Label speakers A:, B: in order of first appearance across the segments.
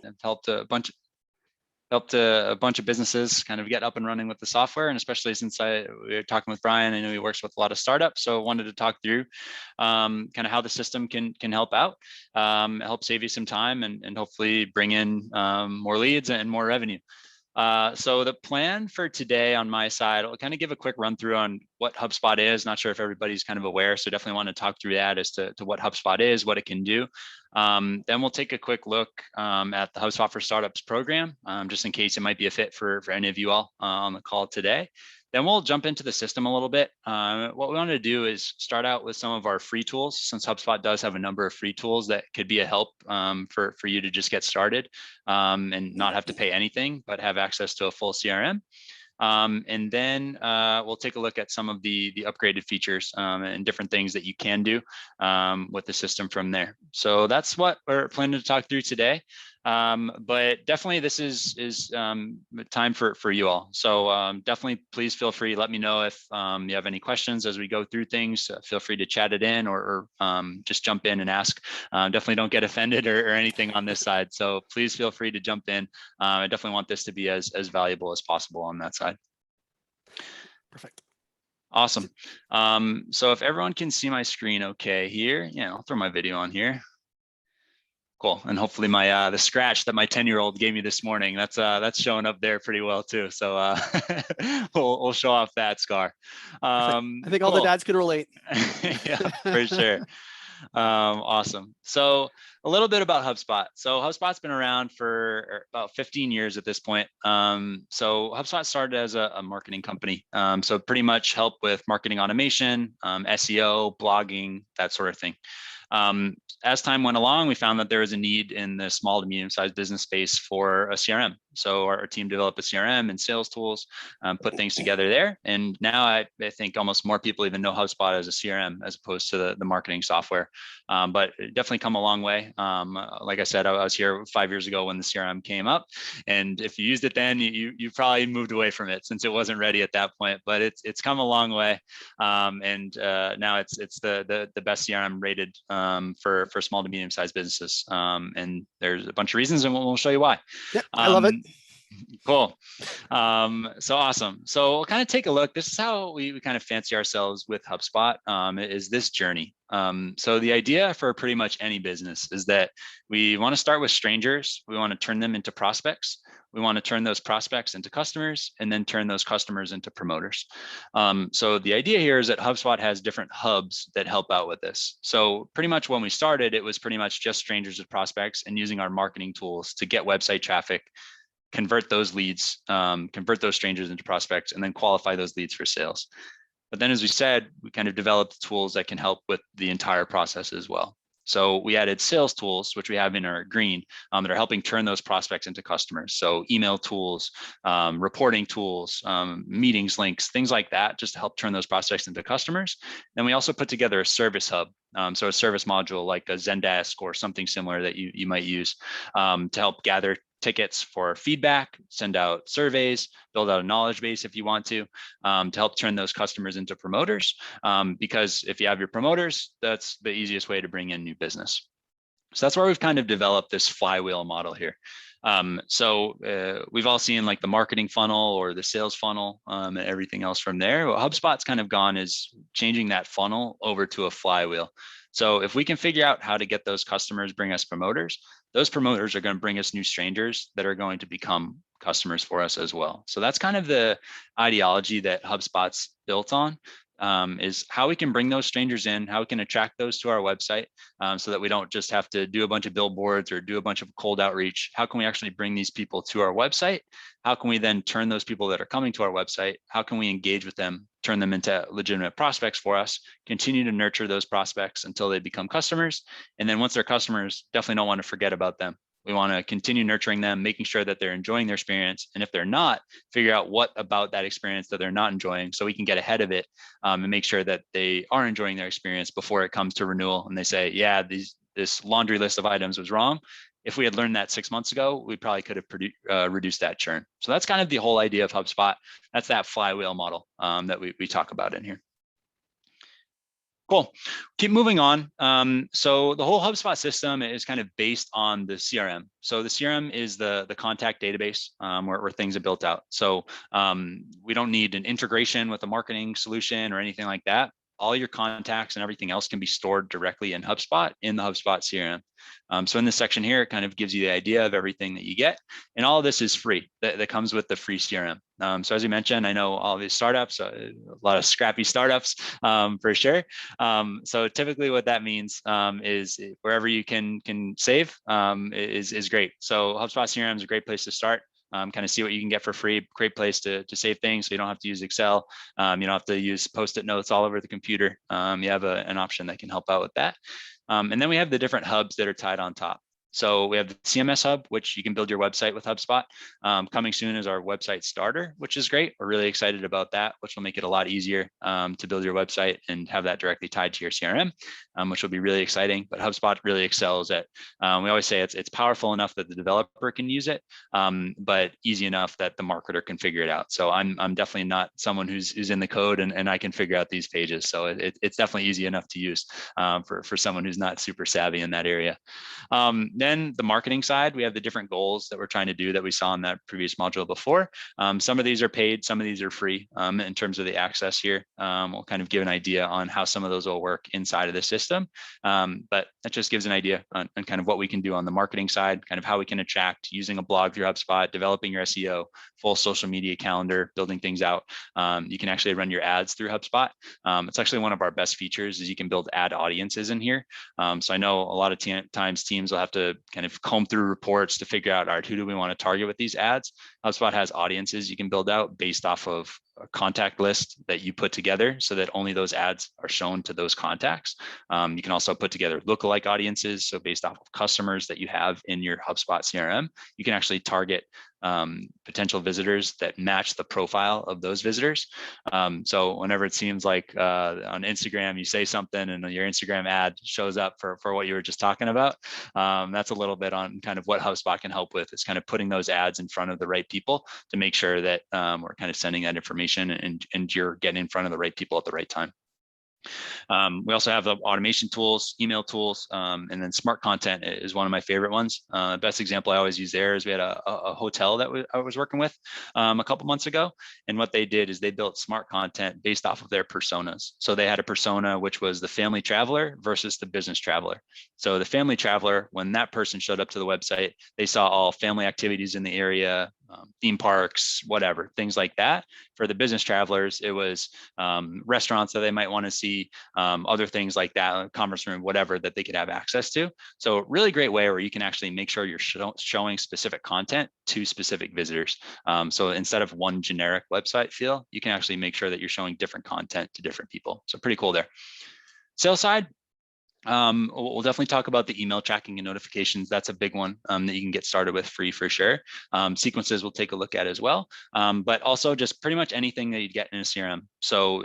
A: I've helped a bunch of businesses kind of get up and running with the software, and especially since we were talking with Brian, I know he works with a lot of startups, so I wanted to talk through kind of how the system can help out, help save you some time, and hopefully bring in more leads and more revenue. So the plan for today on my side, I'll kind of give a quick run through on what HubSpot is. Not sure if everybody's kind of aware, so definitely want to talk through that as to what HubSpot is, what it can do. Then we'll take a quick look at the HubSpot for Startups program, just in case it might be a fit for any of you all on the call today. Then we'll jump into the system a little bit. What we want to do is start out with some of our free tools, since HubSpot does have a number of free tools that could be a help for you to just get started and not have to pay anything, but have access to a full CRM. And then we'll take a look at some of the upgraded features and different things that you can do with the system from there. So that's what we're planning to talk through today. But definitely this is time for you all. So definitely please feel free, let me know if you have any questions as we go through things. Feel free to chat it in or just jump in and ask. Definitely don't get offended or anything on this side. So please feel free to jump in. I definitely want this to be as valuable as possible on that side.
B: Perfect.
A: Awesome. So if everyone can see my screen okay here, yeah, I'll throw my video on here. Cool. And hopefully my the scratch that my 10-year-old gave me this morning, that's showing up there pretty well too. So we'll show off that scar.
B: I think all the dads could relate.
A: Yeah, for sure. Awesome. So a little bit about HubSpot. So HubSpot's been around for about 15 years at this point. So HubSpot started as a marketing company. So pretty much help with marketing automation, SEO, blogging, that sort of thing. As time went along, we found that there was a need in the small to medium-sized business space for a CRM. So our team developed a CRM and sales tools, put things together there. And now I think almost more people even know HubSpot as a CRM as opposed to the marketing software. But it definitely come a long way. Like I said, I was here 5 years ago when the CRM came up. And if you used it then, you probably moved away from it since it wasn't ready at that point. But it's come a long way. And now it's the best CRM rated for small to medium-sized businesses. And there's a bunch of reasons, and we'll show you why.
B: Yeah, I love it.
A: Cool. So awesome. So we'll kind of take a look. This is how we kind of fancy ourselves with HubSpot, is this journey. So the idea for pretty much any business is that we want to start with strangers. We want to turn them into prospects. We want to turn those prospects into customers, and then turn those customers into promoters. So the idea here is that HubSpot has different hubs that help out with this. So pretty much when we started, it was pretty much just strangers to prospects and using our marketing tools to get website traffic, convert those leads, convert those strangers into prospects, and then qualify those leads for sales. But then, as we said, we kind of developed tools that can help with the entire process as well. So we added sales tools, which we have in our green, that are helping turn those prospects into customers. So email tools, reporting tools, meetings links, things like that, just to help turn those prospects into customers. Then we also put together a service hub. So a service module like a Zendesk or something similar that you might use to help gather tickets for feedback, send out surveys, build out a knowledge base if you want to help turn those customers into promoters. Because if you have your promoters, that's the easiest way to bring in new business. So that's where we've kind of developed this flywheel model here. So we've all seen like the marketing funnel or the sales funnel and everything else from there. What HubSpot's kind of gone is changing that funnel over to a flywheel. So if we can figure out how to get those customers bring us promoters, those promoters are going to bring us new strangers that are going to become customers for us as well. So that's kind of the ideology that HubSpot's built on. Is how we can bring those strangers in, how we can attract those to our website so that we don't just have to do a bunch of billboards or do a bunch of cold outreach. How can we actually bring these people to our website? How can we then turn those people that are coming to our website? How can we engage with them, turn them into legitimate prospects for us, continue to nurture those prospects until they become customers? And then once they're customers, definitely don't want to forget about them. We want to continue nurturing them, making sure that they're enjoying their experience. And if they're not, figure out what about that experience that they're not enjoying so we can get ahead of it and make sure that they are enjoying their experience before it comes to renewal. And they say, yeah, this laundry list of items was wrong. If we had learned that 6 months ago, we probably could have reduced that churn. So that's kind of the whole idea of HubSpot. That's that flywheel model that we talk about in here. Cool. Keep moving on. So the whole HubSpot system is kind of based on the CRM. So the CRM is the contact database where things are built out. So we don't need an integration with a marketing solution or anything like that. All your contacts and everything else can be stored directly in HubSpot in the HubSpot CRM. So in this section here, it kind of gives you the idea of everything that you get. And all of this is free. That comes with the free CRM. So as you mentioned, I know all these startups, a lot of scrappy startups for sure. So typically what that means is wherever you can save is great. So HubSpot CRM is a great place to start. Kind of see what you can get for free. Great place to save things. So you don't have to use Excel. You don't have to use Post-it notes all over the computer. You have an option that can help out with that. And then we have the different hubs that are tied on top. So we have the CMS hub, which you can build your website with HubSpot. Coming soon is our website starter, which is great. We're really excited about that, which will make it a lot easier to build your website and have that directly tied to your CRM, which will be really exciting. But HubSpot really excels at, we always say it's powerful enough that the developer can use it, but easy enough that the marketer can figure it out. So I'm definitely not someone who's in the code and I can figure out these pages. So it's definitely easy enough to use for someone who's not super savvy in that area. Then the marketing side, we have the different goals that we're trying to do that we saw in that previous module before. Some of these are paid, some of these are free in terms of the access here. We'll kind of give an idea on how some of those will work inside of the system. But that just gives an idea on kind of what we can do on the marketing side, kind of how we can attract using a blog through HubSpot, developing your SEO, full social media calendar, building things out. You can actually run your ads through HubSpot. It's actually one of our best features is you can build ad audiences in here. So I know a lot of times teams will have to kind of comb through reports to figure out, all right, who do we want to target with these ads? HubSpot has audiences you can build out based off of a contact list that you put together so that only those ads are shown to those contacts. You can also put together lookalike audiences. So based off of customers that you have in your HubSpot CRM, you can actually target potential visitors that match the profile of those visitors. So whenever it seems like on Instagram, you say something and your Instagram ad shows up for what you were just talking about, that's a little bit on kind of what HubSpot can help with, is kind of putting those ads in front of the right people to make sure that we're kind of sending that information and you're getting in front of the right people at the right time. We also have the automation tools, email tools, and then smart content is one of my favorite ones. Best example I always use there is we had a hotel that I was working with a couple months ago. And what they did is they built smart content based off of their personas. So they had a persona, which was the family traveler versus the business traveler. So the family traveler, when that person showed up to the website, they saw all family activities in the area, theme parks, whatever, things like that. For the business travelers, it was restaurants that they might want to see, other things like that, conference room, whatever that they could have access to. So really great way where you can actually make sure you're showing specific content to specific visitors. So instead of one generic website feel, you can actually make sure that you're showing different content to different people. So pretty cool there. Sales side. We'll definitely talk about the email tracking and notifications. That's a big one that you can get started with free for sure. Sequences we'll take a look at as well, but also just pretty much anything that you'd get in a CRM. So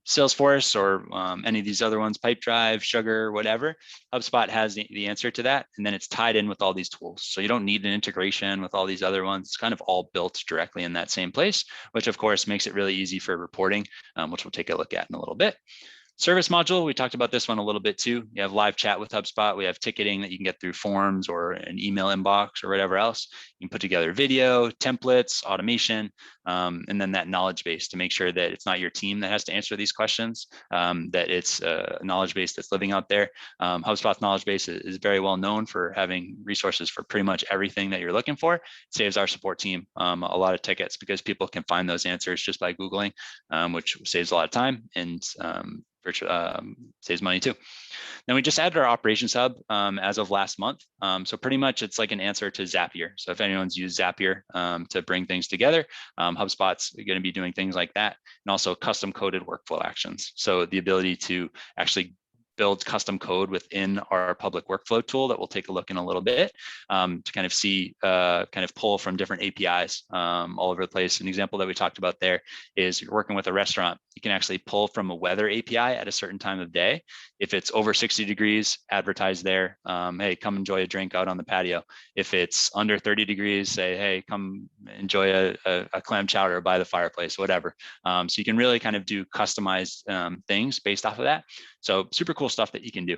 A: Salesforce or any of these other ones, Pipedrive, Sugar, whatever, HubSpot has the answer to that. And then it's tied in with all these tools. So you don't need an integration with all these other ones. It's kind of all built directly in that same place, which of course makes it really easy for reporting, which we'll take a look at in a little bit. Service module, we talked about this one a little bit too. You have live chat with HubSpot. We have ticketing that you can get through forms or an email inbox or whatever else. You can put together video, templates, automation, and then that knowledge base to make sure that it's not your team that has to answer these questions, that it's a knowledge base that's living out there. HubSpot's knowledge base is very well known for having resources for pretty much everything that you're looking for. It saves our support team a lot of tickets because people can find those answers just by Googling, which saves a lot of time and saves money too. Then we just added our operations hub as of last month. So pretty much it's like an answer to Zapier. So if anyone's used Zapier to bring things together, HubSpot's going to be doing things like that, and also custom coded workflow actions. So the ability to actually build custom code within our public workflow tool that we'll take a look in a little bit to kind of see, kind of pull from different APIs all over the place. An example that we talked about there is you're working with a restaurant you can actually pull from a weather API at a certain time of day. If it's over 60 degrees, advertise there. Hey, come enjoy a drink out on the patio. If it's under 30 degrees, say, hey, come enjoy a clam chowder by the fireplace, whatever. So you can really kind of do customized things based off of that. So super cool stuff that you can do.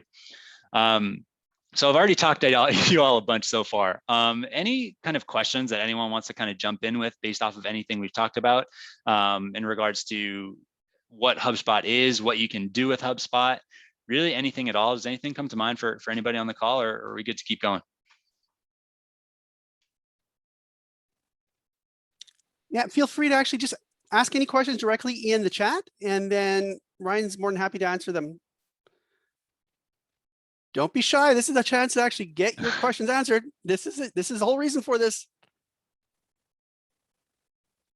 A: So I've already talked to you all a bunch so far. Any kind of questions that anyone wants to kind of jump in with based off of anything we've talked about in regards to what HubSpot is, what you can do with HubSpot, really anything at all? Does anything come to mind for anybody on the call, or are we good to keep going?
B: Yeah, feel free to actually just ask any questions directly in the chat, and then Ryan's more than happy to answer them. Don't be shy. This is a chance to actually get your questions answered. This is it. This is the whole reason for this.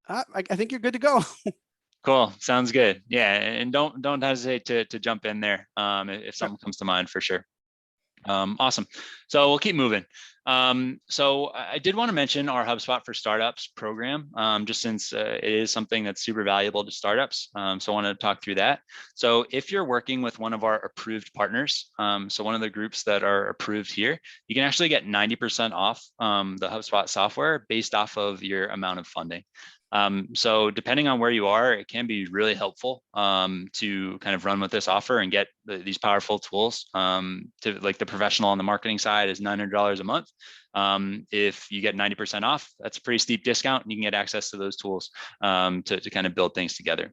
B: I think you're good to go.
A: Cool. Sounds good. Yeah, and don't hesitate to jump in there if something comes to mind, for sure. Awesome. So we'll keep moving. So I did want to mention our HubSpot for Startups program, just since it is something that's super valuable to startups. So I want to talk through that. So if you're working with one of our approved partners, so one of the groups that are approved here, you can actually get 90% off the HubSpot software based off of your amount of funding. So depending on where you are, it can be really helpful to kind of run with this offer and get these powerful tools. To like the professional on the marketing side is $900 a month. If you get 90% off, that's a pretty steep discount, and you can get access to those tools to kind of build things together.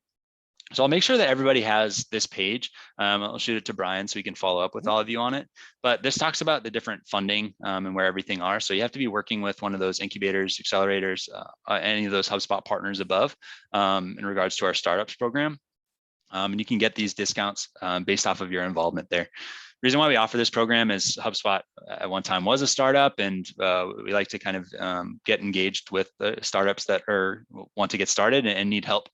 A: So I'll make sure that everybody has this page. I'll shoot it to Brian so he can follow up with all of you on it. But this talks about the different funding and where everything are. So you have to be working with one of those incubators, accelerators, any of those HubSpot partners above in regards to our startups program. And you can get these discounts based off of your involvement there. The reason why we offer this program is HubSpot at one time was a startup, and we like to kind of get engaged with the startups that want to get started and need help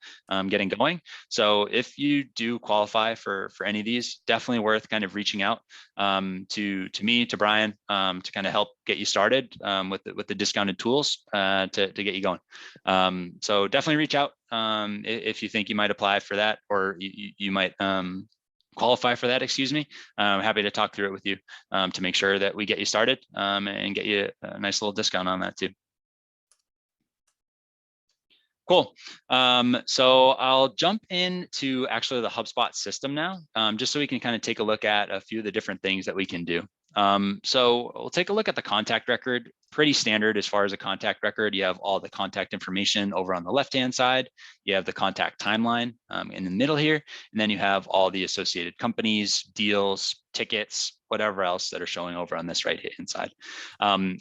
A: getting going. So if you do qualify for any of these, definitely worth kind of reaching out to me, to Brian, to kind of help get you started with the discounted tools to get you going. So definitely reach out if you think you might apply for that, or you might qualify for that, excuse me. I'm happy to talk through it with you to make sure that we get you started and get you a nice little discount on that too. Cool. So I'll jump into actually the HubSpot system now, just so we can kind of take a look at a few of the different things that we can do. So we'll take a look at the contact record. Pretty standard as far as a contact record. You have all the contact information over on the left-hand side. You have the contact timeline in the middle here, and then you have all the associated companies, deals, tickets, whatever else that are showing over on this right-hand side.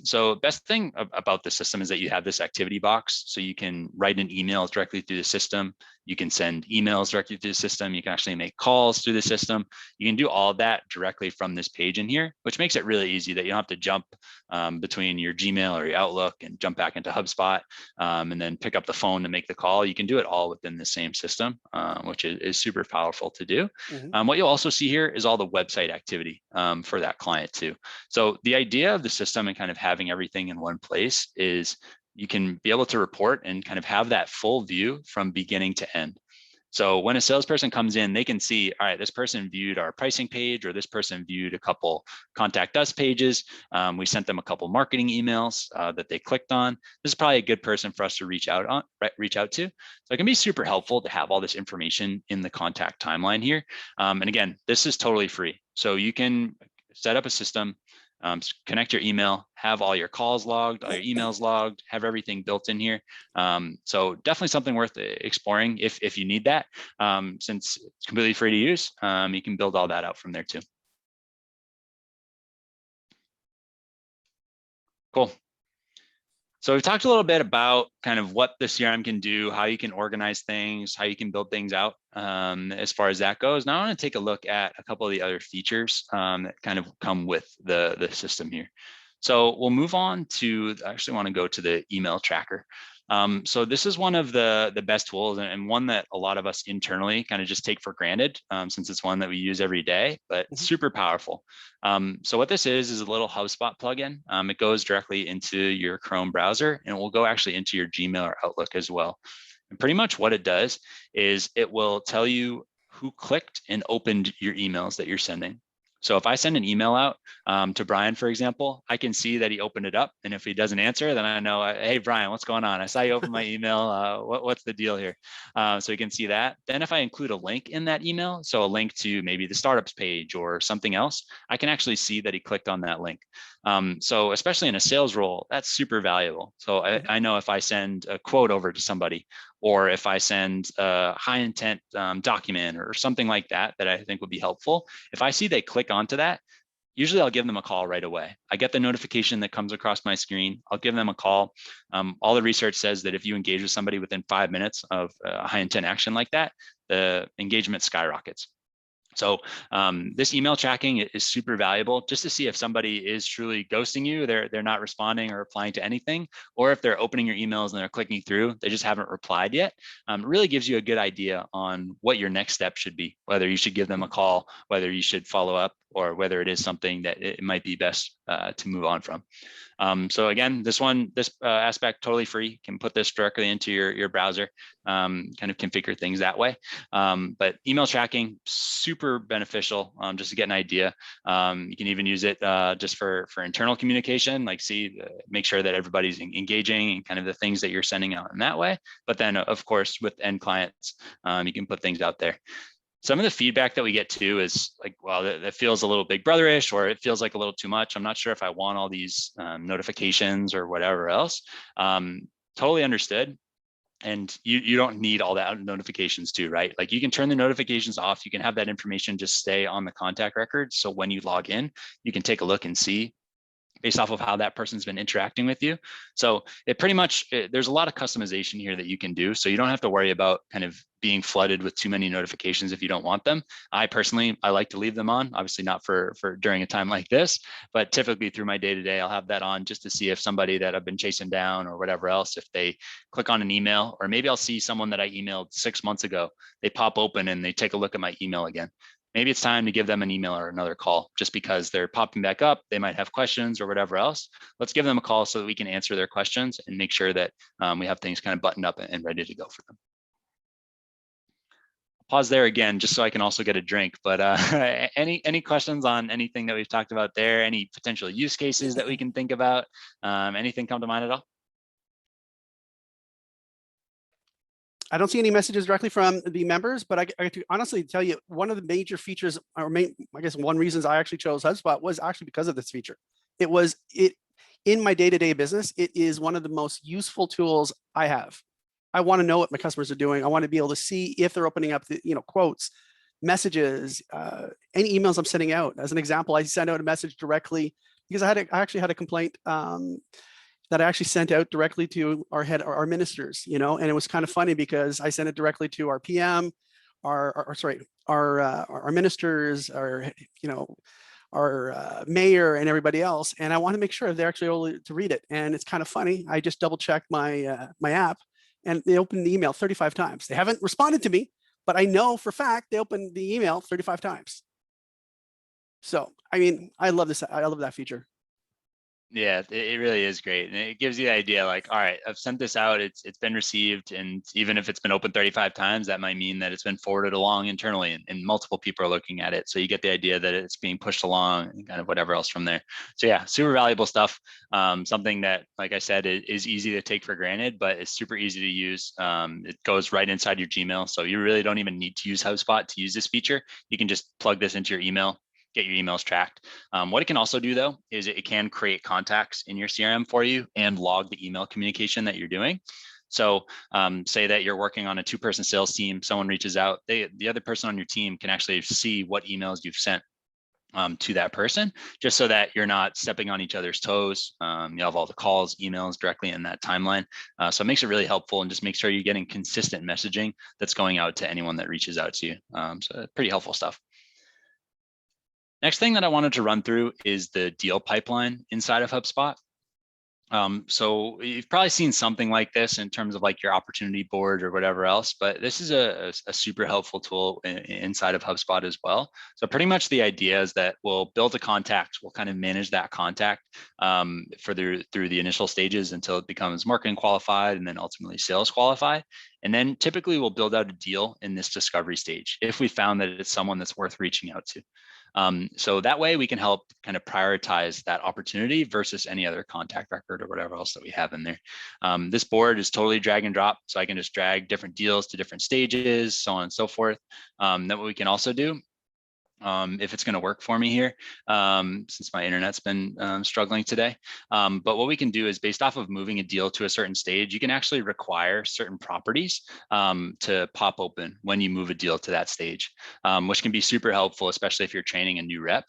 A: So best thing about the system is that you have this activity box, so you can write an email directly through the system. You can send emails directly through the system. You can actually make calls through the system. You can do all of that directly from this page in here, which makes it really easy that you don't have to jump between your Gmail or your Outlook and jump back into HubSpot and then pick up the phone to make the call. You can do it all within the same system, which is super powerful to do. Mm-hmm. What you'll also see here is all the website activity for that client too. So the idea of the system and kind of having everything in one place is you can be able to report and kind of have that full view from beginning to end. So when a salesperson comes in, they can see, all right, this person viewed our pricing page, or this person viewed a couple contact us pages. We sent them a couple marketing emails that they clicked on. This is probably a good person for us to reach out to. So it can be super helpful to have all this information in the contact timeline here. And again, this is totally free. So you can set up a system, connect your email, have all your calls logged, all your emails logged, have everything built in here. So definitely something worth exploring if you need that. Since it's completely free to use, you can build all that out from there too. Cool. So we've talked a little bit about kind of what the CRM can do, how you can organize things, how you can build things out as far as that goes. Now I want to take a look at a couple of the other features that kind of come with the system here. So we'll move on to, I actually want to go to the email tracker. So this is one of the best tools, and one that a lot of us internally kind of just take for granted since it's one that we use every day, but super powerful. So what this is a little HubSpot plugin. It goes directly into your Chrome browser, and it will go actually into your Gmail or Outlook as well. And pretty much what it does is it will tell you who clicked and opened your emails that you're sending. So if I send an email out to Brian, for example, I can see that he opened it up. And if he doesn't answer, then I know, hey, Brian, what's going on? I saw you open my email. What's the deal here? So you can see that. Then if I include a link in that email, so a link to maybe the startups page or something else, I can actually see that he clicked on that link. So especially in a sales role, that's super valuable. So I know if I send a quote over to somebody, or if I send a high intent document or something like that, that I think would be helpful, if I see they click onto that, usually I'll give them a call right away. I get the notification that comes across my screen. I'll give them a call. All the research says that if you engage with somebody within 5 minutes of a high intent action like that, the engagement skyrockets. So this email tracking is super valuable just to see if somebody is truly ghosting you, they're not responding or replying to anything, or if they're opening your emails and they're clicking through, they just haven't replied yet. It really gives you a good idea on what your next step should be, whether you should give them a call, whether you should follow up, or whether it is something that it might be best to move on from. So again, this aspect totally free. You can put this directly into your browser, kind of configure things that way. But email tracking, super beneficial just to get an idea. You can even use it just for internal communication, like make sure that everybody's engaging and kind of the things that you're sending out in that way. But then of course, with end clients, you can put things out there. Some of the feedback that we get too is like, well, that feels a little big brotherish, or it feels like a little too much. I'm not sure if I want all these notifications or whatever else. Totally understood. And you don't need all that notifications too, right? Like you can turn the notifications off. You can have that information just stay on the contact record. So when you log in, you can take a look and see based off of how that person's been interacting with you. So it pretty much, there's a lot of customization here that you can do. So you don't have to worry about kind of being flooded with too many notifications if you don't want them. I personally like to leave them on, obviously not for during a time like this, but typically through my day-to-day, I'll have that on just to see if somebody that I've been chasing down or whatever else, if they click on an email, or maybe I'll see someone that I emailed 6 months ago, they pop open and they take a look at my email again. Maybe it's time to give them an email or another call just because they're popping back up. They might have questions or whatever else. Let's give them a call so that we can answer their questions and make sure that we have things kind of buttoned up and ready to go for them. Pause there again, just so I can also get a drink. But any questions on anything that we've talked about there? Any potential use cases that we can think about? Anything come to mind at all?
B: I don't see any messages directly from the members, but I can honestly tell you one of the major features, or I guess one reasons I actually chose HubSpot was actually because of this feature. In my day-to-day business, it is one of the most useful tools I have. I want to know what my customers are doing. I want to be able to see if they're opening up the quotes, messages, any emails I'm sending out. As an example, I sent out a message directly because I actually had a complaint that I actually sent out directly to our ministers, and it was kind of funny because I sent it directly to our PM, our ministers, our mayor and everybody else. And I want to make sure they're actually able to read it. And it's kind of funny. I just double checked my app and they opened the email 35 times. They haven't responded to me, but I know for fact they opened the email 35 times. So, I mean, I love this. I love that feature.
A: Yeah, it really is great. And it gives you the idea like, all right, I've sent this out, it's been received. And even if it's been opened 35 times, that might mean that it's been forwarded along internally and multiple people are looking at it. So you get the idea that it's being pushed along and kind of whatever else from there. So yeah, super valuable stuff. Something that, like I said, is easy to take for granted, but it's super easy to use. It goes right inside your Gmail. So you really don't even need to use HubSpot to use this feature. You can just plug this into your email, get your emails tracked. What it can also do though, is it can create contacts in your CRM for you and log the email communication that you're doing. So say that you're working on a 2-person sales team, someone reaches out, the other person on your team can actually see what emails you've sent to that person, just so that you're not stepping on each other's toes. You have all the calls, emails directly in that timeline. So it makes it really helpful and just make sure you're getting consistent messaging that's going out to anyone that reaches out to you. So pretty helpful stuff. Next thing that I wanted to run through is the deal pipeline inside of HubSpot. So you've probably seen something like this in terms of like your opportunity board or whatever else, but this is a super helpful tool inside of HubSpot as well. So pretty much the idea is that we'll build a contact, we'll kind of manage that contact through the initial stages until it becomes marketing qualified and then ultimately sales qualified. And then typically we'll build out a deal in this discovery stage if we found that it's someone that's worth reaching out to. So that way we can help kind of prioritize that opportunity versus any other contact record or whatever else that we have in there. This board is totally drag and drop. So I can just drag different deals to different stages, so on and so forth. Then what we can also do, if it's going to work for me here, since my internet's been struggling today. But what we can do is based off of moving a deal to a certain stage, you can actually require certain properties to pop open when you move a deal to that stage, which can be super helpful, especially if you're training a new rep,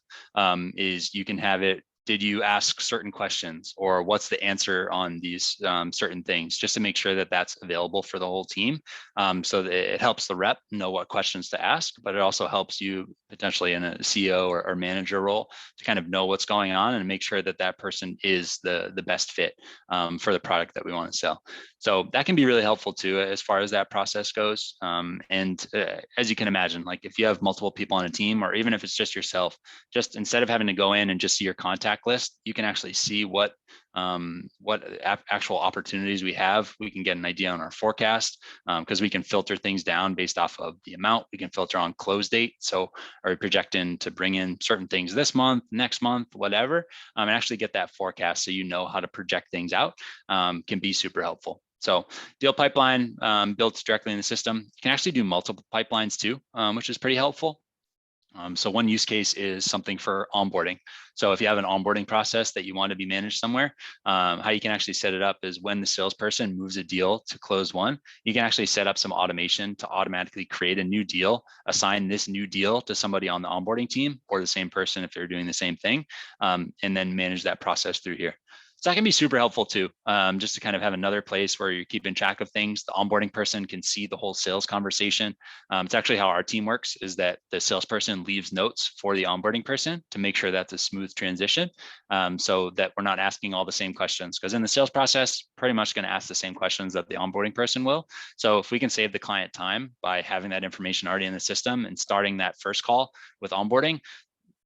A: is you can have it, did you ask certain questions, or what's the answer on these certain things, just to make sure that that's available for the whole team. So that it helps the rep know what questions to ask, but it also helps you potentially in a CEO or manager role to kind of know what's going on and make sure that that person is the best fit for the product that we want to sell. So that can be really helpful too, as far as that process goes. As you can imagine, like if you have multiple people on a team, or even if it's just yourself, just instead of having to go in and just see your contact list, you can actually see what actual opportunities we have. We can get an idea on our forecast because we can filter things down based off of the amount. We can filter on close date. So are we projecting to bring in certain things this month, next month, whatever, and actually get that forecast so you know how to project things out can be super helpful. So deal pipeline built directly in the system. You can actually do multiple pipelines too, which is pretty helpful. So one use case is something for onboarding. So if you have an onboarding process that you want to be managed somewhere, how you can actually set it up is when the salesperson moves a deal to close one, you can actually set up some automation to automatically create a new deal, assign this new deal to somebody on the onboarding team or the same person if they're doing the same thing, and then manage that process through here. So that can be super helpful too, just to kind of have another place where you're keeping track of things. The onboarding person can see the whole sales conversation. It's actually how our team works, is that the salesperson leaves notes for the onboarding person to make sure that's a smooth transition, so that we're not asking all the same questions. Because in the sales process, pretty much going to ask the same questions that the onboarding person will. So if we can save the client time by having that information already in the system and starting that first call with onboarding,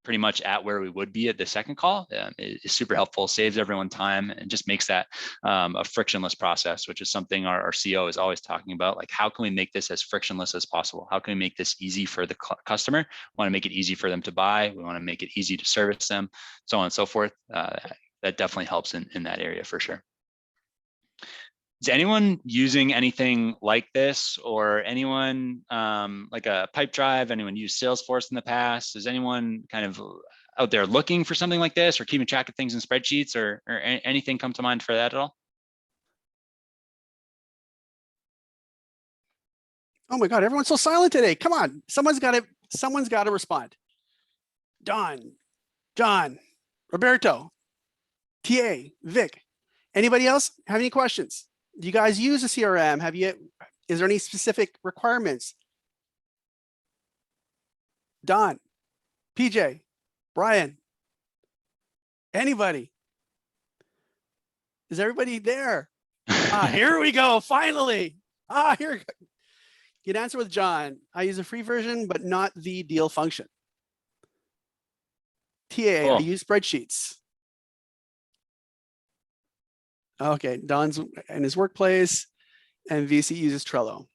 A: pretty much at where we would be at the second call, is super helpful, saves everyone time, and just makes that a frictionless process, which is something our CEO is always talking about. Like, how can we make this as frictionless as possible? How can we make this easy for the customer? We want to make it easy for them to buy. We want to make it easy to service them, so on and so forth. That definitely helps in that area for sure. Is anyone using anything like this, or anyone like a Pipedrive? Anyone use Salesforce in the past? Is anyone kind of out there looking for something like this, or keeping track of things in spreadsheets, or anything come to mind for that at all?
B: Oh my God, everyone's so silent today. Come on, someone's got to respond. Don, John, Roberto, TA, Vic. Anybody else have any questions? Do you guys use a CRM? Is there any specific requirements? Don, PJ, Brian, anybody? Is everybody there? Here we go, finally. Here. You'd answer with John. I use a free version, but not the deal function. TA, cool. I use spreadsheets. Okay, Don's in his workplace, and VC uses Trello.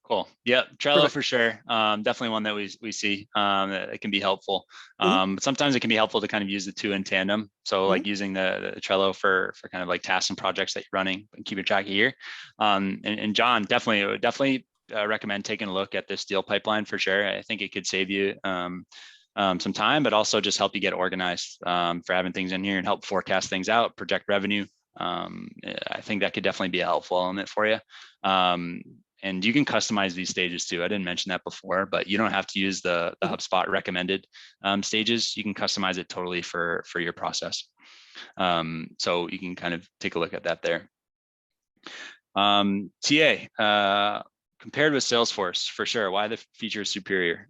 A: Cool. Yeah, Trello. Perfect. For sure. Definitely one that we see that it can be helpful. But sometimes it can be helpful to kind of use the two in tandem. So like using the Trello for kind of like tasks and projects that you're running and keeping track of here. And John, definitely recommend taking a look at this deal pipeline for sure. I think it could save you some time, but also just help you get organized for having things in here and help forecast things out, project revenue. I think that could definitely be a helpful element for you. And you can customize these stages too. I didn't mention that before, but you don't have to use the HubSpot recommended stages. You can customize it totally for your process. So you can kind of take a look at that there. TA, compared with Salesforce, for sure. Why the feature is superior?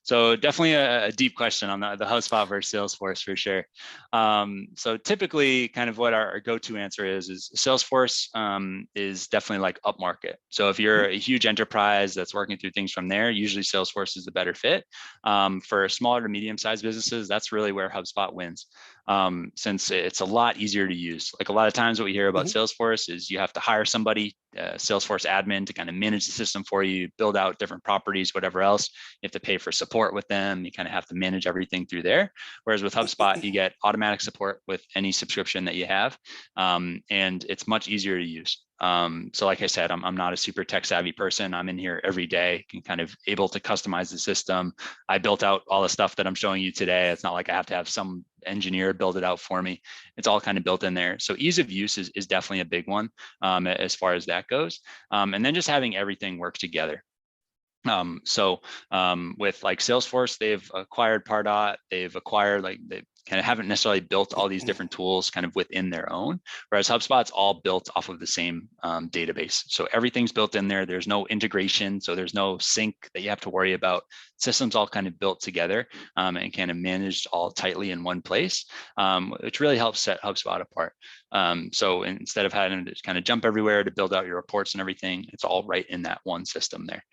A: So definitely a deep question on the HubSpot versus Salesforce for sure. So typically kind of what our go-to answer is Salesforce is definitely like upmarket. So if you're a huge enterprise that's working through things from there, usually Salesforce is the better fit. For smaller to medium-sized businesses, that's really where HubSpot wins. Since it's a lot easier to use. Like a lot of times what we hear about Salesforce is you have to hire somebody, Salesforce admin, to kind of manage the system for you, build out different properties, whatever else. You have to pay for support with them. You kind of have to manage everything through there. Whereas with HubSpot, you get automatic support with any subscription that you have. And it's much easier to use. So like I said, I'm not a super tech savvy person. I'm in here every day and kind of able to customize the system. I built out all the stuff that I'm showing you today. It's not like I have to have some engineer build it out for me. It's all kind of built in there. So ease of use is definitely a big one as far as that goes. And then just having everything work together. With like Salesforce, they've acquired Pardot, they've acquired they kind of haven't necessarily built all these different tools kind of within their own, whereas HubSpot's all built off of the same database. So everything's built in there. There's no integration, so there's no sync that you have to worry about. Systems all kind of built together and kind of managed all tightly in one place, which really helps set HubSpot apart. So instead of having to kind of jump everywhere to build out your reports and everything, it's all right in that one system there.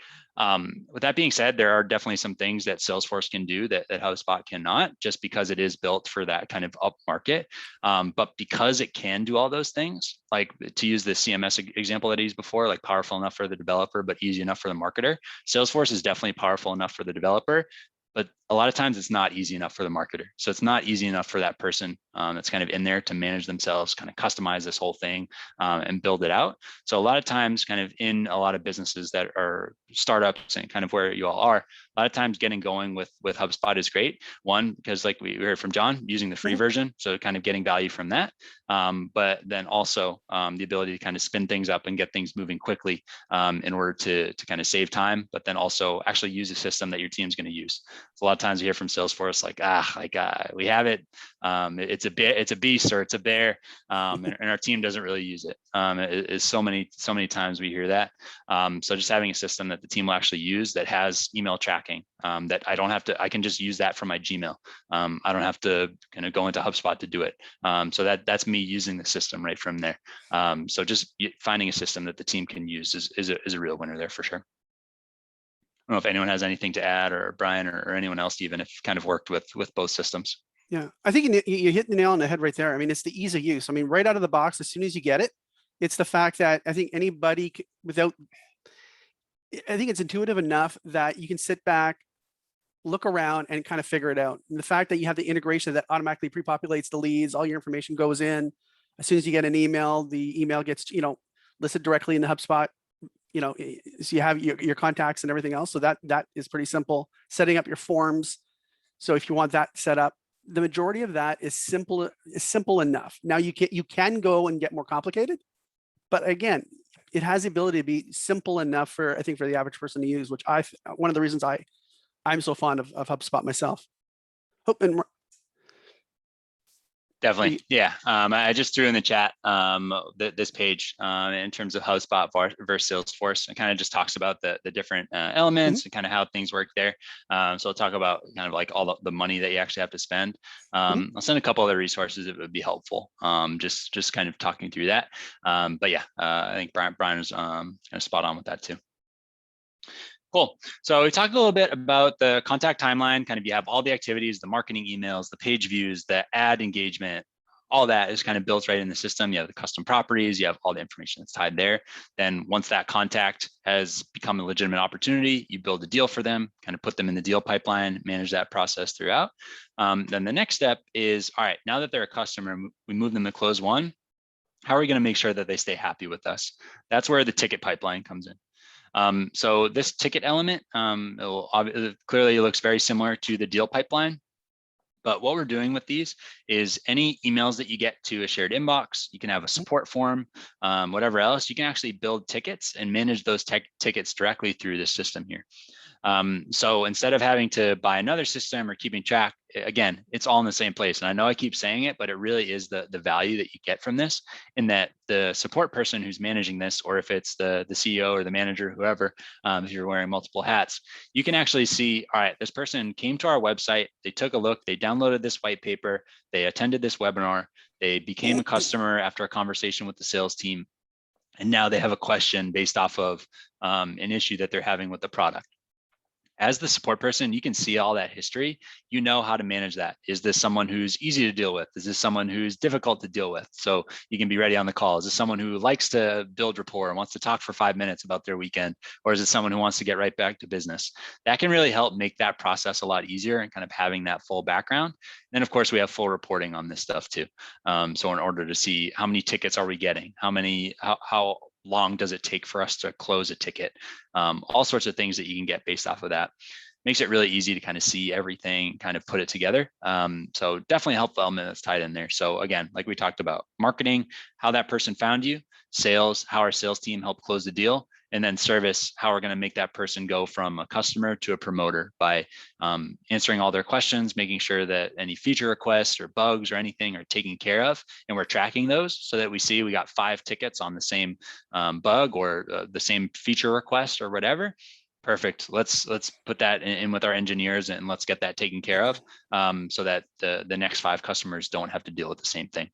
A: With that being said, there are definitely some things that Salesforce can do that HubSpot cannot, just because it is built for that kind of up market. But because it can do all those things, like to use the CMS example that I used before, like powerful enough for the developer, but easy enough for the marketer, Salesforce is definitely powerful enough for the developer, but a lot of times it's not easy enough for the marketer. So it's not easy enough for that person that's kind of in there to manage themselves, kind of customize this whole thing and build it out. So a lot of times kind of in a lot of businesses that are startups and kind of where you all are, a lot of times getting going with HubSpot is great. One, because like we heard from John, using the free version, so kind of getting value from that. But then also the ability to kind of spin things up and get things moving quickly in order to kind of save time, but then also actually use a system that your team's going to use. So a lot of times we hear from Salesforce we have it. It's a beast or it's a bear, and our team doesn't really use it. It's so many times we hear that. So just having a system that the team will actually use that has email tracking, that I don't have to, I can just use that from my Gmail. I don't have to kind of go into HubSpot to do it. So that's me using the system right from there. So just finding a system that the team can use is a real winner there for sure. I don't know if anyone has anything to add, or Brian or anyone else, even if kind of worked with both systems.
B: Yeah, I think you hit the nail on the head right there. I mean, it's the ease of use. I mean, right out of the box, as soon as you get it, it's the fact that I think anybody I think it's intuitive enough that you can sit back, look around, and kind of figure it out. And the fact that you have the integration that automatically pre-populates the leads, all your information goes in. As soon as you get an email, the email gets, listed directly in the HubSpot. So you have your contacts and everything else. So that is pretty simple. Setting up your forms. So if you want that set up, the majority of that is simple enough. Now you can go and get more complicated, but again, it has the ability to be simple enough for the average person to use, which one of the reasons I'm so fond of HubSpot myself.
A: Definitely. Yeah. I just threw in the chat this page in terms of HubSpot versus Salesforce. It kind of just talks about the different elements and kind of how things work there. So I'll talk about kind of like all the money that you actually have to spend. I'll send a couple other resources if it would be helpful. Just kind of talking through that. But yeah, I think Brian is kind of spot on with that too. Cool. So we talked a little bit about the contact timeline. Kind of you have all the activities, the marketing emails, the page views, the ad engagement, all that is kind of built right in the system. You have the custom properties, you have all the information that's tied there. Then once that contact has become a legitimate opportunity, you build a deal for them, kind of put them in the deal pipeline, manage that process throughout. Then the next step is, all right, now that they're a customer, we move them to close one. How are we going to make sure that they stay happy with us? That's where the ticket pipeline comes in. So this ticket element, clearly looks very similar to the deal pipeline. But what we're doing with these is any emails that you get to a shared inbox, you can have a support form, whatever else, you can actually build tickets and manage those tickets directly through this system here. So instead of having to buy another system or keeping track, again, it's all in the same place. And I know I keep saying it, but it really is the value that you get from this, in that the support person who's managing this, or if it's the CEO or the manager, whoever, if you're wearing multiple hats, you can actually see, all right, this person came to our website, they took a look, they downloaded this white paper, they attended this webinar, they became a customer after a conversation with the sales team, and now they have a question based off of an issue that they're having with the product. As the support person, you can see all that history. You know how to manage that. Is this someone who's easy to deal with? Is this someone who's difficult to deal with? So you can be ready on the call. Is this someone who likes to build rapport and wants to talk for 5 minutes about their weekend? Or is it someone who wants to get right back to business? That can really help make that process a lot easier, and kind of having that full background. And of course, we have full reporting on this stuff too. So in order to see how many tickets are we getting, how long does it take for us to close a ticket, all sorts of things that you can get based off of that. Makes it really easy to kind of see everything, kind of put it together. So definitely a helpful element that's tied in there. So again, like we talked about, marketing, how that person found you; sales, how our sales team helped close the deal; and then service, how we're going to make that person go from a customer to a promoter by answering all their questions, making sure that any feature requests or bugs or anything are taken care of, and we're tracking those so that we see we got 5 tickets on the same bug or the same feature request or whatever. Perfect. Let's put that in with our engineers, and let's get that taken care of, so that the next 5 customers don't have to deal with the same thing.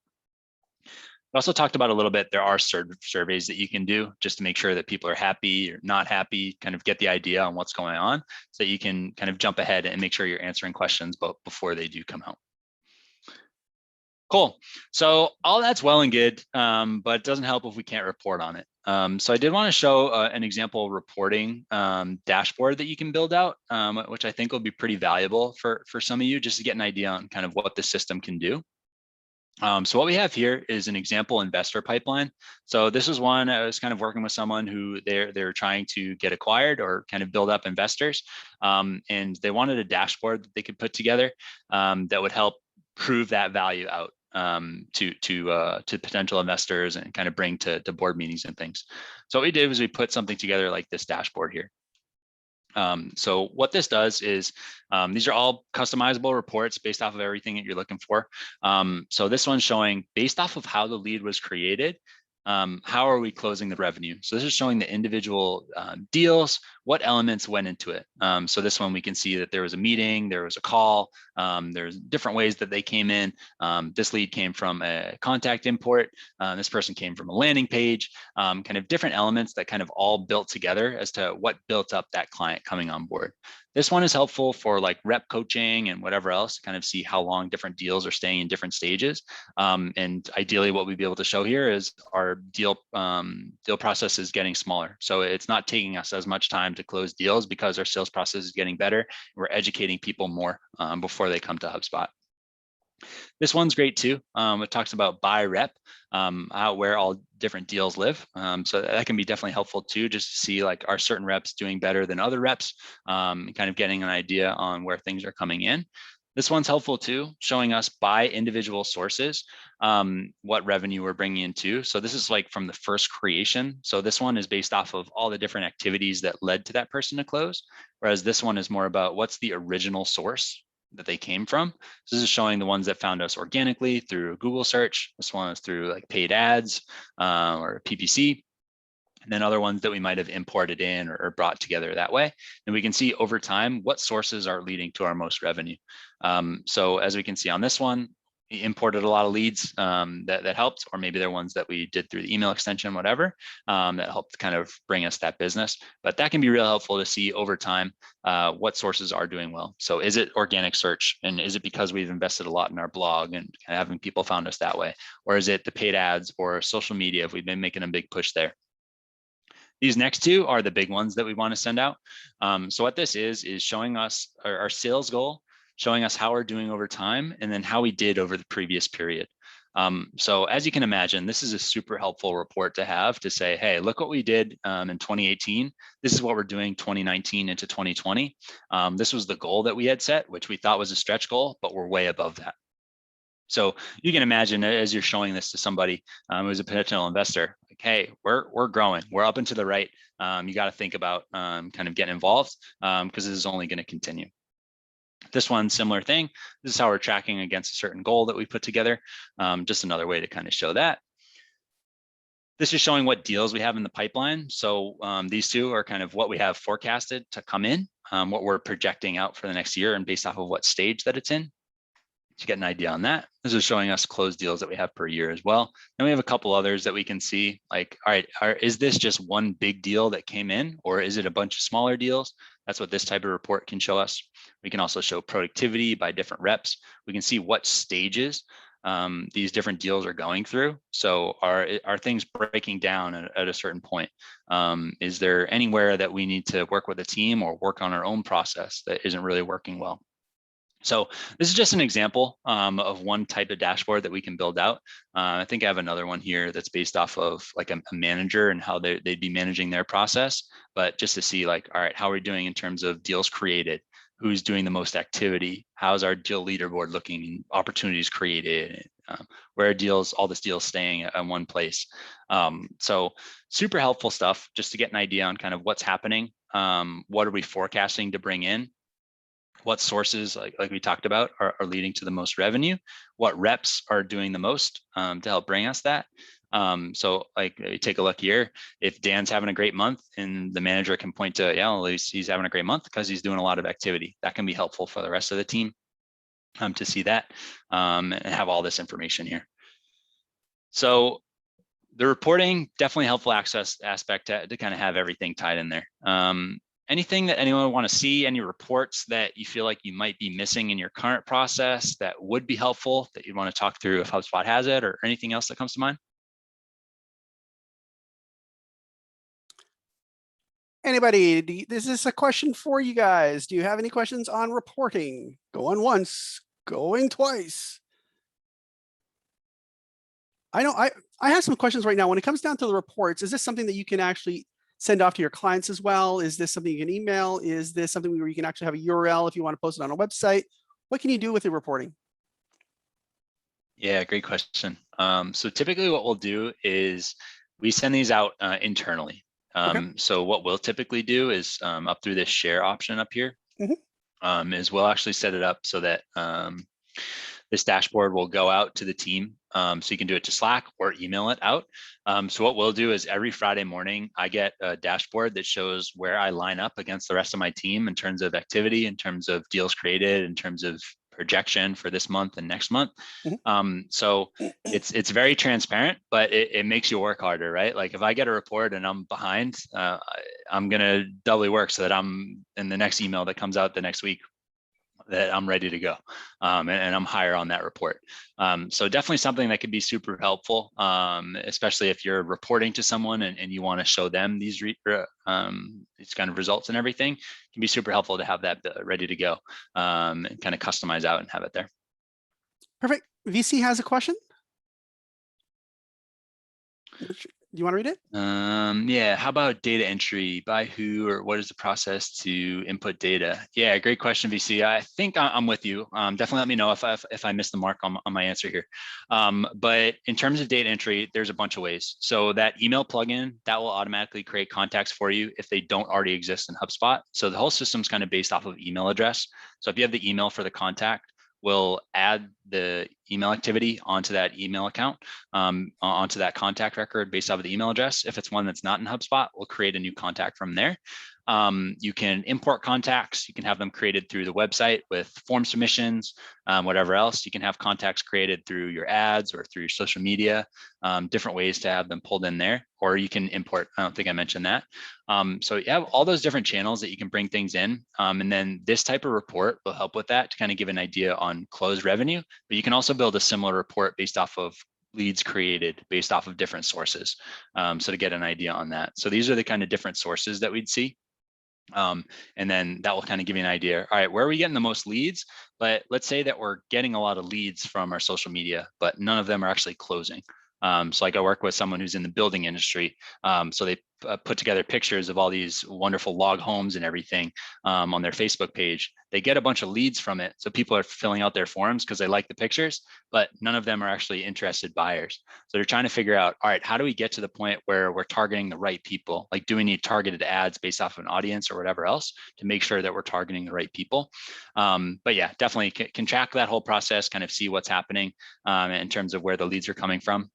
A: We also talked about a little bit, there are surveys that you can do just to make sure that people are happy or not happy, kind of get the idea on what's going on, so that you can kind of jump ahead and make sure you're answering questions before they do come out. Cool. So all that's well and good, but it doesn't help if we can't report on it. So I did want to show an example reporting dashboard that you can build out, which I think will be pretty valuable for some of you, just to get an idea on kind of what the system can do. So what we have here is an example investor pipeline. So this is one I was kind of working with someone who they're trying to get acquired or kind of build up investors, and they wanted a dashboard that they could put together that would help prove that value out to potential investors, and kind of bring to board meetings and things. So what we did was we put something together like this dashboard here. So what this does is, these are all customizable reports based off of everything that you're looking for. So this one's showing based off of how the lead was created, how are we closing the revenue? So this is showing the individual deals, what elements went into it. So this one, we can see that there was a meeting, there was a call, there's different ways that they came in. This lead came from a contact import. This person came from a landing page, kind of different elements that kind of all built together as to what built up that client coming on board. This one is helpful for like rep coaching and whatever else, to kind of see how long different deals are staying in different stages. And ideally what we'd be able to show here is our deal process is getting smaller. So it's not taking us as much time to close deals because our sales process is getting better. We're educating people more before they come to HubSpot. This one's great too. It talks about by rep, where all different deals live. So that can be definitely helpful too, just to see like, are certain reps doing better than other reps, kind of getting an idea on where things are coming in. This one's helpful too, showing us by individual sources what revenue we're bringing in too. So this is like from the first creation. So this one is based off of all the different activities that led to that person to close, whereas this one is more about what's the original source that they came from. So this is showing the ones that found us organically through Google search. This one is through like paid ads or PPC. And then other ones that we might have imported in or brought together that way. And we can see over time what sources are leading to our most revenue. So as we can see on this one, we imported a lot of leads that helped, or maybe they're ones that we did through the email extension, whatever, that helped kind of bring us that business. But that can be real helpful to see over time what sources are doing well. So is it organic search? And is it because we've invested a lot in our blog and having people found us that way? Or is it the paid ads or social media if we've been making a big push there? These next two are the big ones that we want to send out. So what this is showing us our sales goal, showing us how we're doing over time, and then how we did over the previous period. So as you can imagine, this is a super helpful report to have, to say, hey, look what we did in 2018. This is what we're doing 2019 into 2020. This was the goal that we had set, which we thought was a stretch goal, but we're way above that. So you can imagine, as you're showing this to somebody who's a potential investor, like, hey, we're growing, we're up and to the right. You got to think about kind of getting involved because this is only going to continue. This one, similar thing. This is how we're tracking against a certain goal that we put together. Just another way to kind of show that. This is showing what deals we have in the pipeline. So these two are kind of what we have forecasted to come in, what we're projecting out for the next year, and based off of what stage that it's in, to get an idea on that. This is showing us closed deals that we have per year as well. And we have a couple others that we can see, like, all right, is this just one big deal that came in, or is it a bunch of smaller deals? That's what this type of report can show us. We can also show productivity by different reps. We can see what stages these different deals are going through. So are things breaking down at a certain point? Is there anywhere that we need to work with a team or work on our own process that isn't really working well? So this is just an example of one type of dashboard that we can build out. I think I have another one here that's based off of like a manager and how they'd be managing their process. But just to see like, all right, how are we doing in terms of deals created? Who's doing the most activity? How's our deal leaderboard looking? Opportunities created? Where are deals, all this deals staying in one place? So super helpful stuff just to get an idea on kind of what's happening. What are we forecasting to bring in? What sources, like we talked about, are leading to the most revenue? What reps are doing the most to help bring us that? So like take a look here. If Dan's having a great month and the manager can point to, yeah, at least he's having a great month because he's doing a lot of activity, that can be helpful for the rest of the team to see that and have all this information here. So the reporting, definitely helpful access aspect to kind of have everything tied in there. Anything that anyone want to see, any reports that you feel like you might be missing in your current process that would be helpful that you'd want to talk through if HubSpot has it, or anything else that comes to mind?
B: Anybody, this is a question for you guys. Do you have any questions on reporting? Going once, going twice. I know I have some questions right now. When it comes down to the reports, is this something that you can actually send off to your clients as well? Is this something you can email? Is this something where you can actually have a URL if you want to post it on a website? What can you do with the reporting?
A: Yeah, great question. So typically what we'll do is we send these out internally.
B: Okay.
A: So what we'll typically do is up through this share option up here, is we'll actually set it up so that this dashboard will go out to the team. So you can do it to Slack or email it out. So what we'll do is every Friday morning, I get a dashboard that shows where I line up against the rest of my team in terms of activity, in terms of deals created, in terms of projection for this month and next month. So it's very transparent, but it makes you work harder, right? Like if I get a report and I'm behind, I'm gonna doubly work so that I'm in the next email that comes out the next week, that I'm ready to go, and I'm higher on that report. So definitely something that could be super helpful, especially if you're reporting to someone and you want to show them these kind of results and everything. It can be super helpful to have that ready to go and kind of customize out and have it there.
B: Perfect. VC has a question. Do you want to read it?
A: Yeah. How about data entry? By who, or what is the process to input data? Yeah, great question, VC. I think I'm with you. Definitely let me know if I missed the mark on my answer here. But in terms of data entry, there's a bunch of ways. So that email plugin, that will automatically create contacts for you if they don't already exist in HubSpot. So the whole system's kind of based off of email address. So if you have the email for the contact, we'll add the email activity onto that email account, onto that contact record based off of the email address. If it's one that's not in HubSpot, we'll create a new contact from there. You can import contacts. You can have them created through the website with form submissions, whatever else. You can have contacts created through your ads or through your social media, different ways to have them pulled in there, or you can import. I don't think I mentioned that. So you have all those different channels that you can bring things in. And then this type of report will help with that to kind of give an idea on closed revenue, but you can also build a similar report based off of leads created based off of different sources. So to get an idea on that. So these are the kind of different sources that we'd see. And then that will kind of give you an idea. All right, where are we getting the most leads? But let's say that we're getting a lot of leads from our social media, but none of them are actually closing. So like I work with someone who's in the building industry. So they put together pictures of all these wonderful log homes and everything on their Facebook page. They get a bunch of leads from it. So people are filling out their forms because they like the pictures, but none of them are actually interested buyers. So they're trying to figure out, all right, how do we get to the point where we're targeting the right people? Like, do we need targeted ads based off of an audience or whatever else to make sure that we're targeting the right people? But yeah, definitely can track that whole process, kind of see what's happening in terms of where the leads are coming from.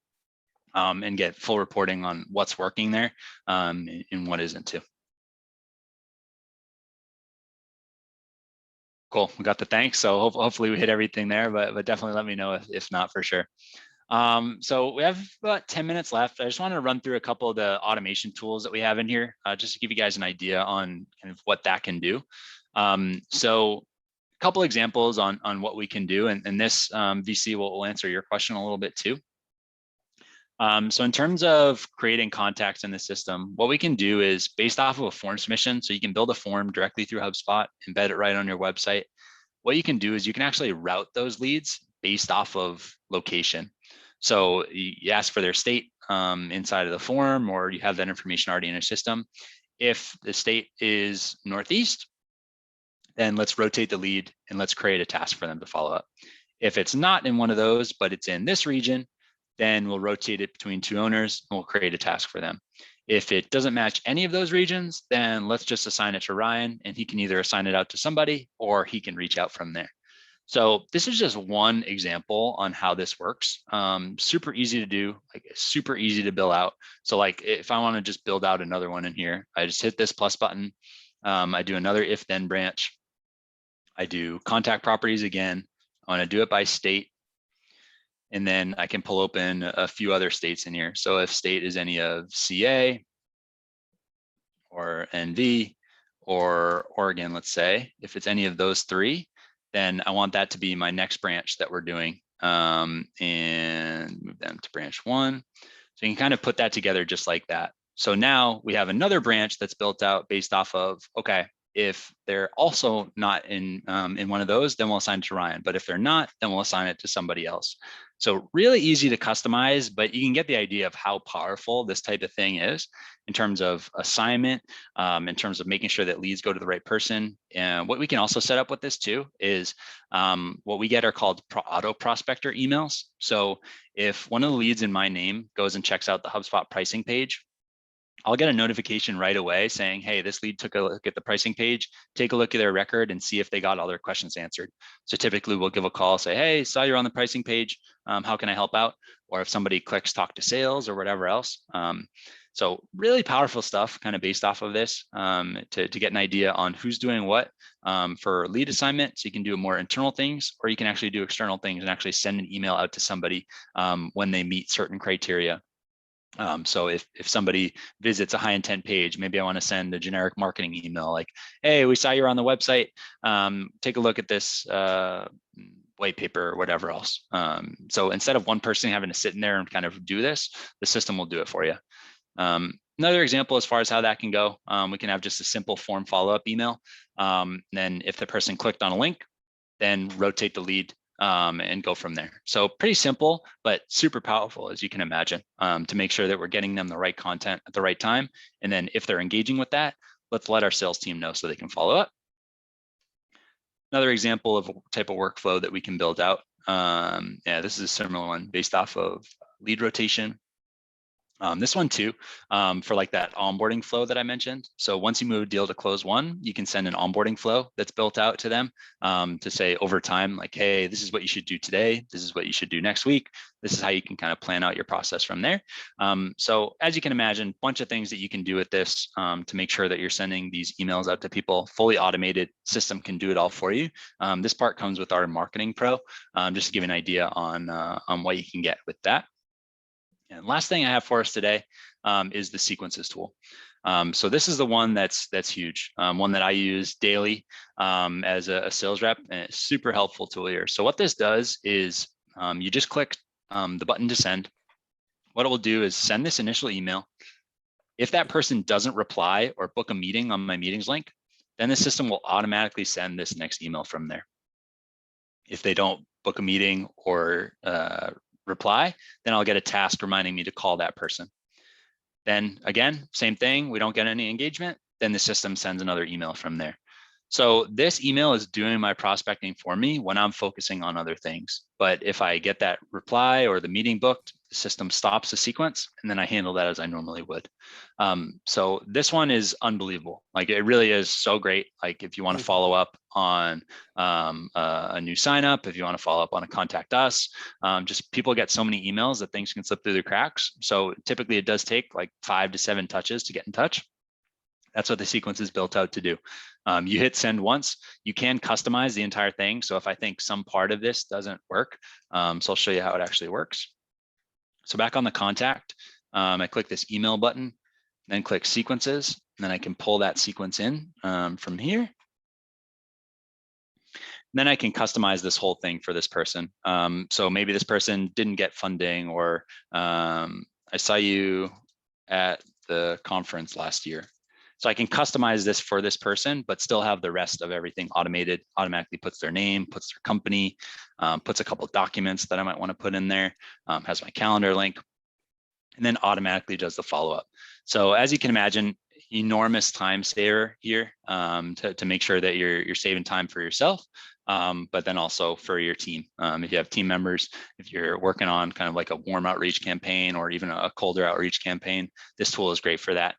A: And get full reporting on what's working there and what isn't too. Cool, we got the thanks. So hopefully we hit everything there, but definitely let me know if not, for sure. So we have about 10 minutes left. I just want to run through a couple of the automation tools that we have in here, just to give you guys an idea on kind of what that can do. So a couple examples on what we can do, and this VC will answer your question a little bit too. So in terms of creating contacts in the system, what we can do is based off of a form submission. So you can build a form directly through HubSpot, embed it right on your website. What you can do is you can actually route those leads based off of location. So you ask for their state inside of the form, or you have that information already in your system. If the state is Northeast, then let's rotate the lead and let's create a task for them to follow up. If it's not in one of those, but it's in this region, then we'll rotate it between two owners and we'll create a task for them. If it doesn't match any of those regions, then let's just assign it to Ryan, and he can either assign it out to somebody or he can reach out from there. So this is just one example on how this works. Super easy to do, like super easy to build out. So like if I want to just build out another one in here, I just hit this plus button. I do another if then branch. I do contact properties again. I want to do it by state. And then I can pull open a few other states in here. So if state is any of CA or NV or Oregon, let's say, if it's any of those three, then I want that to be my next branch that we're doing, and move them to branch one. So you can kind of put that together just like that. So now we have another branch that's built out based off of, okay, if they're also not in one of those, then we'll assign it to Ryan. But if they're not, then we'll assign it to somebody else. So really easy to customize, but you can get the idea of how powerful this type of thing is in terms of assignment, in terms of making sure that leads go to the right person. And what we can also set up with this too is what we get are called auto prospector emails. So if one of the leads in my name goes and checks out the HubSpot pricing page, I'll get a notification right away saying, hey, this lead took a look at the pricing page, take a look at their record and see if they got all their questions answered. So typically we'll give a call, say, hey, saw you're on the pricing page. How can I help out? Or if somebody clicks talk to sales or whatever else. So really powerful stuff kind of based off of this to get an idea on who's doing what for lead assignment. So you can do more internal things, or you can actually do external things and actually send an email out to somebody when they meet certain criteria. So if somebody visits a high intent page, maybe I want to send a generic marketing email like, hey, we saw you're on the website. Take a look at this white paper or whatever else. So instead of one person having to sit in there and kind of do this, the system will do it for you. Another example as far as how that can go, we can have just a simple form follow-up email. Then if the person clicked on a link, then rotate the lead and go from there. So pretty simple, but super powerful, as you can imagine, to make sure that we're getting them the right content at the right time. And then if they're engaging with that, let's let our sales team know so they can follow up. Another example of a type of workflow that we can build out. Yeah, this is a similar one based off of lead rotation. This one too, for like that onboarding flow that I mentioned. So once you move a deal to close one, you can send an onboarding flow that's built out to them to say over time, like, hey, this is what you should do today. This is what you should do next week. This is how you can kind of plan out your process from there. So as you can imagine, a bunch of things that you can do with this to make sure that you're sending these emails out to people. Fully automated system can do it all for you. This part comes with our Marketing Pro, just to give you an idea on what you can get with that. And last thing I have for us today is the sequences tool. So this is the one that's huge, one that I use daily as a sales rep, and it's super helpful tool here. So what this does is you just click the button to send. What it will do is send this initial email. If that person doesn't reply or book a meeting on my meetings link, then the system will automatically send this next email from there. If they don't book a meeting or reply, then I'll get a task reminding me to call that person. Then again, same thing, we don't get any engagement, then the system sends another email from there. So this email is doing my prospecting for me when I'm focusing on other things. But if I get that reply or the meeting booked, the system stops the sequence, and then I handle that as I normally would. So this one is unbelievable. Like, it really is so great. Like, if you want to follow up on a new sign up, if you want to follow up on a contact us, just people get so many emails that things can slip through the cracks. So typically it does take like 5 to 7 touches to get in touch. That's what the sequence is built out to do. You hit send once, you can customize the entire thing. So if I think some part of this doesn't work, so I'll show you how it actually works. So back on the contact, I click this email button, then click sequences, and then I can pull that sequence in from here. Then I can customize this whole thing for this person. So maybe this person didn't get funding, or I saw you at the conference last year. So I can customize this for this person, but still have the rest of everything automated, automatically puts their name, puts their company, puts a couple of documents that I might want to put in there, has my calendar link, and then automatically does the follow-up. So as you can imagine, enormous time saver here to make sure that you're saving time for yourself, but then also for your team. If you have team members, if you're working on kind of like a warm outreach campaign or even a colder outreach campaign, this tool is great for that.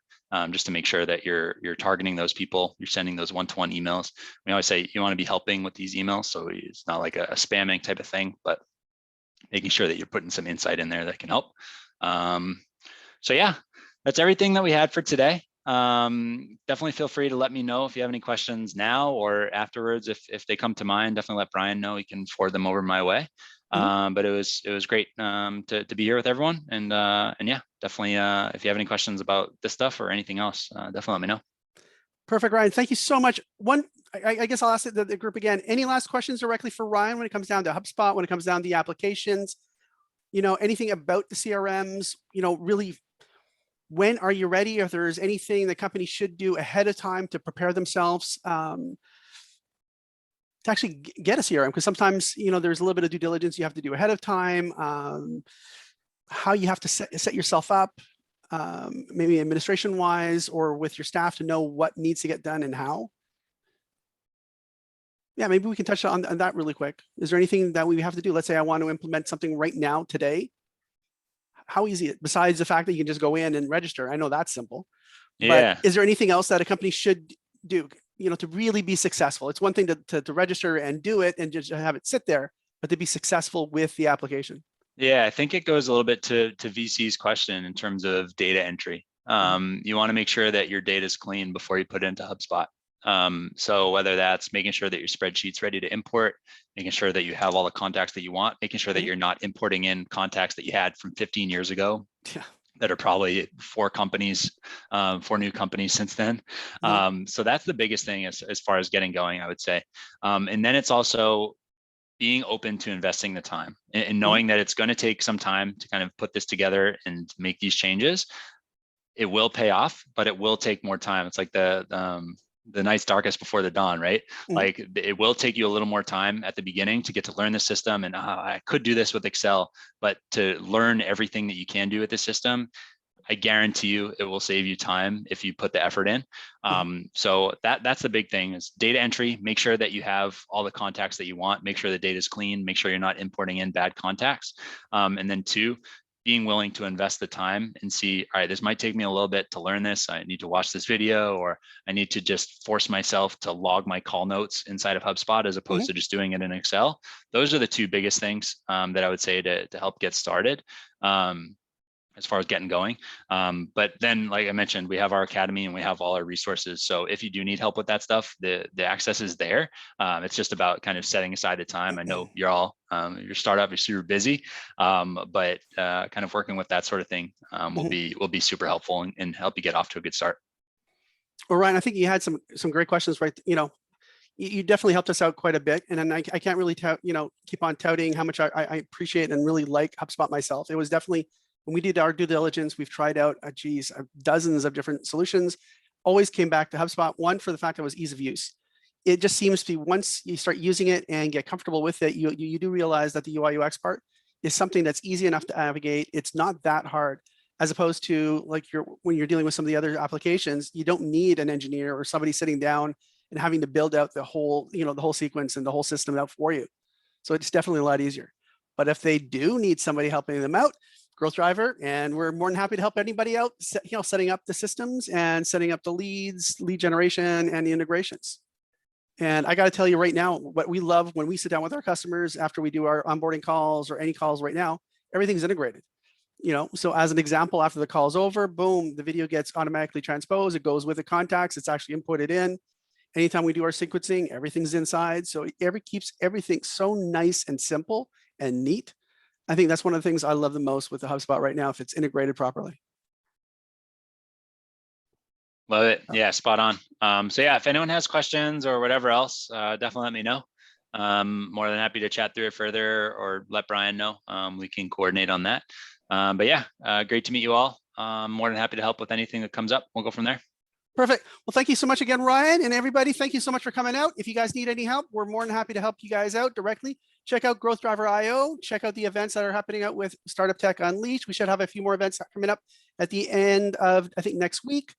A: Just to make sure that you're targeting those people, you're sending those one-to-one emails. We always say you want to be helping with these emails, so it's not like a spamming type of thing, but making sure that you're putting some insight in there that can help. So yeah, that's everything that we had for today. Definitely feel free to let me know if you have any questions now or afterwards. If they come to mind, definitely let Brian know. He can forward them over my way. But it was great to be here with everyone, and yeah, definitely if you have any questions about this stuff or anything else, definitely let me know.
B: Perfect, Ryan. Thank you so much. I guess I'll ask the group again. Any last questions directly for Ryan when it comes down to HubSpot, when it comes down to the applications, anything about the CRMs, really, when are you ready? If there's anything the company should do ahead of time to prepare themselves to actually get a CRM, because sometimes, there's a little bit of due diligence you have to do ahead of time, how you have to set yourself up, maybe administration wise or with your staff, to know what needs to get done and how. Yeah, maybe we can touch on that really quick. Is there anything that we have to do? Let's say I want to implement something right now today. How easy, besides the fact that you can just go in and register? I know that's simple.
A: Yeah.
B: But is there anything else that a company should do, to really be successful? It's one thing to register and do it and just have it sit there, but to be successful with the application.
A: Yeah, I think it goes a little bit to VC's question in terms of data entry. You want to make sure that your data is clean before you put it into HubSpot. So whether that's making sure that your spreadsheet's ready to import, making sure that you have all the contacts that you want, making sure that you're not importing in contacts that you had from 15 years ago.
B: Yeah.
A: That are probably 4 new companies since then. So that's the biggest thing as far as getting going, I would say. And then it's also being open to investing the time and knowing that it's going to take some time to kind of put this together and make these changes. It will pay off, but it will take more time. It's like the night's darkest before the dawn, right? Like, it will take you a little more time at the beginning to get to learn the system, and I could do this with Excel, but to learn everything that you can do with the system, I guarantee you it will save you time if you put the effort in. So that's the big thing, is data entry. Make sure that you have all the contacts that you want, make sure the data is clean, make sure you're not importing in bad contacts. And then 2, being willing to invest the time and see, all right, this might take me a little bit to learn this. I need to watch this video, or I need to just force myself to log my call notes inside of HubSpot as opposed to just doing it in Excel. Those are the 2 biggest things that I would say to help get started as far as getting going. But then, like I mentioned, we have our academy and we have all our resources. So if you do need help with that stuff, the access is there. It's just about kind of setting aside the time. I know you're all, your startup, you're super busy, but kind of working with that sort of thing will be super helpful and help you get off to a good start.
B: Well, Ryan, I think you had some great questions, right? You definitely helped us out quite a bit. And then I can't really keep on touting how much I appreciate and really like HubSpot myself. It was definitely, when we did our due diligence, we've tried out, dozens of different solutions, always came back to HubSpot. One, for the fact that it was ease of use. It just seems to be, once you start using it and get comfortable with it, you do realize that the UI UX part is something that's easy enough to navigate. It's not that hard. as opposed to like when you're dealing with some of the other applications, you don't need an engineer or somebody sitting down and having to build out the whole, the whole sequence and the whole system out for you. So it's definitely a lot easier. But if they do need somebody helping them out, growth driver, and we're more than happy to help anybody out, setting up the systems and setting up the leads, lead generation, and the integrations. And I got to tell you right now, what we love when we sit down with our customers after we do our onboarding calls or any calls right now, everything's integrated. So as an example, after the call's over, boom, the video gets automatically transposed. It goes with the contacts. It's actually inputted in. Anytime we do our sequencing, everything's inside. So it keeps everything so nice and simple and neat. I think that's one of the things I love the most with the HubSpot right now, if it's integrated properly.
A: Love it. Yeah, spot on. So yeah, if anyone has questions or whatever else, definitely let me know. More than happy to chat through it further or let Brian know. We can coordinate on that. But yeah, great to meet you all. More than happy to help with anything that comes up. We'll go from there.
B: Perfect. Well, thank you so much again, Ryan, and everybody. Thank you so much for coming out. If you guys need any help, we're more than happy to help you guys out directly. Check out Growth Driver IO. Check out the events that are happening out with StartupTech Unleashed. We should have a few more events coming up at the end of, I think, next week.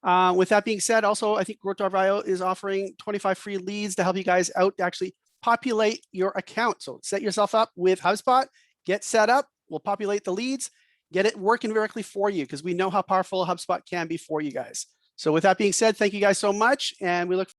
B: With that being said, also, I think Growth Driver IO is offering 25 free leads to help you guys out to actually populate your account. So set yourself up with HubSpot, get set up. We'll populate the leads, get it working directly for you, because we know how powerful HubSpot can be for you guys. So with that being said, thank you guys so much, and we look